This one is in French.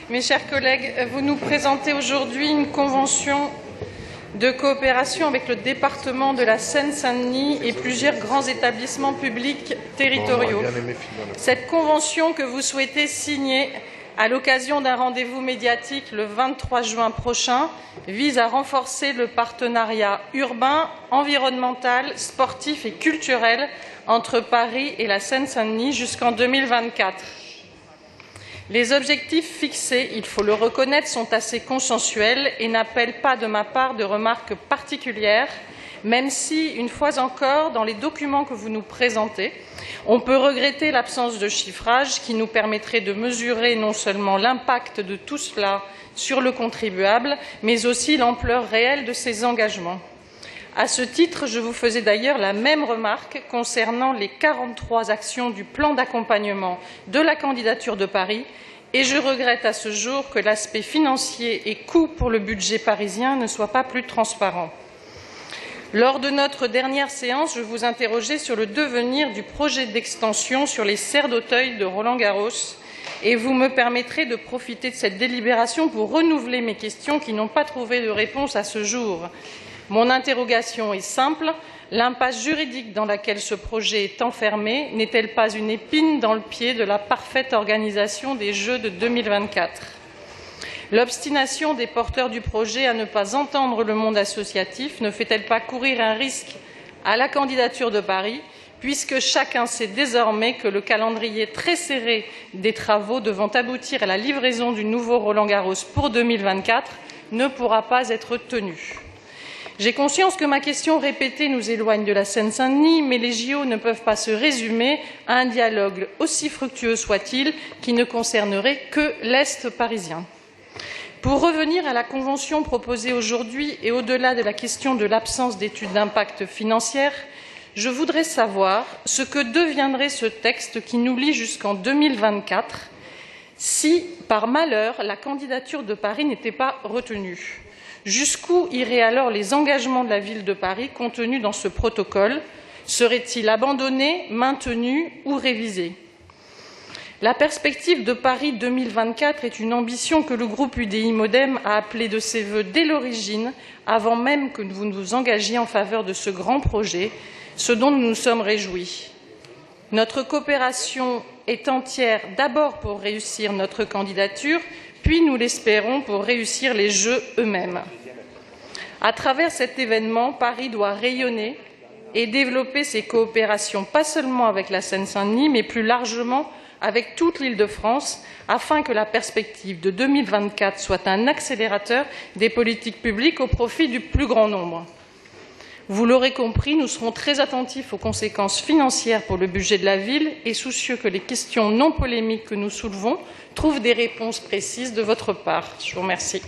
Mes chers collègues, vous nous présentez aujourd'hui une convention de coopération avec le département de la Seine-Saint-Denis et plusieurs grands établissements publics territoriaux. Cette convention que vous souhaitez signer à l'occasion d'un rendez-vous médiatique le 23 juin prochain vise à renforcer le partenariat urbain, environnemental, sportif et culturel entre Paris et la Seine-Saint-Denis jusqu'en 2024. Les objectifs fixés, il faut le reconnaître, sont assez consensuels et n'appellent pas de ma part de remarques particulières, même si, une fois encore, dans les documents que vous nous présentez, on peut regretter l'absence de chiffrage qui nous permettrait de mesurer non seulement l'impact de tout cela sur le contribuable, mais aussi l'ampleur réelle de ces engagements. À ce titre, je vous faisais d'ailleurs la même remarque concernant les 43 actions du plan d'accompagnement de la candidature de Paris et je regrette à ce jour que l'aspect financier et coût pour le budget parisien ne soit pas plus transparent. Lors de notre dernière séance, je vous interrogeais sur le devenir du projet d'extension sur les serres d'Auteuil de Roland-Garros et vous me permettrez de profiter de cette délibération pour renouveler mes questions qui n'ont pas trouvé de réponse à ce jour. Mon interrogation est simple. L'impasse juridique dans laquelle ce projet est enfermé n'est-elle pas une épine dans le pied de la parfaite organisation des Jeux de 2024 ? L'obstination des porteurs du projet à ne pas entendre le monde associatif ne fait-elle pas courir un risque à la candidature de Paris, puisque chacun sait désormais que le calendrier très serré des travaux devant aboutir à la livraison du nouveau Roland-Garros pour 2024 ne pourra pas être tenu ? J'ai conscience que ma question répétée nous éloigne de la Seine-Saint-Denis, mais les JO ne peuvent pas se résumer à un dialogue aussi fructueux soit-il qui ne concernerait que l'Est parisien. Pour revenir à la convention proposée aujourd'hui et au-delà de la question de l'absence d'études d'impact financières, je voudrais savoir ce que deviendrait ce texte qui nous lie jusqu'en 2024 si, par malheur, la candidature de Paris n'était pas retenue. Jusqu'où iraient alors les engagements de la ville de Paris contenus dans ce protocole? Seraient-ils abandonnés, maintenus ou révisés? La perspective de Paris 2024 est une ambition que le groupe UDI-MODEM a appelée de ses vœux dès l'origine, avant même que vous ne vous engagiez en faveur de ce grand projet, ce dont nous nous sommes réjouis. Notre coopération est entière d'abord pour réussir notre candidature, puis, nous l'espérons, pour réussir les Jeux eux-mêmes. À travers cet événement, Paris doit rayonner et développer ses coopérations, pas seulement avec la Seine-Saint-Denis, mais plus largement avec toute l'Île-de-France, afin que la perspective de 2024 soit un accélérateur des politiques publiques au profit du plus grand nombre. Vous l'aurez compris, nous serons très attentifs aux conséquences financières pour le budget de la ville et soucieux que les questions non polémiques que nous soulevons trouvent des réponses précises de votre part. Je vous remercie.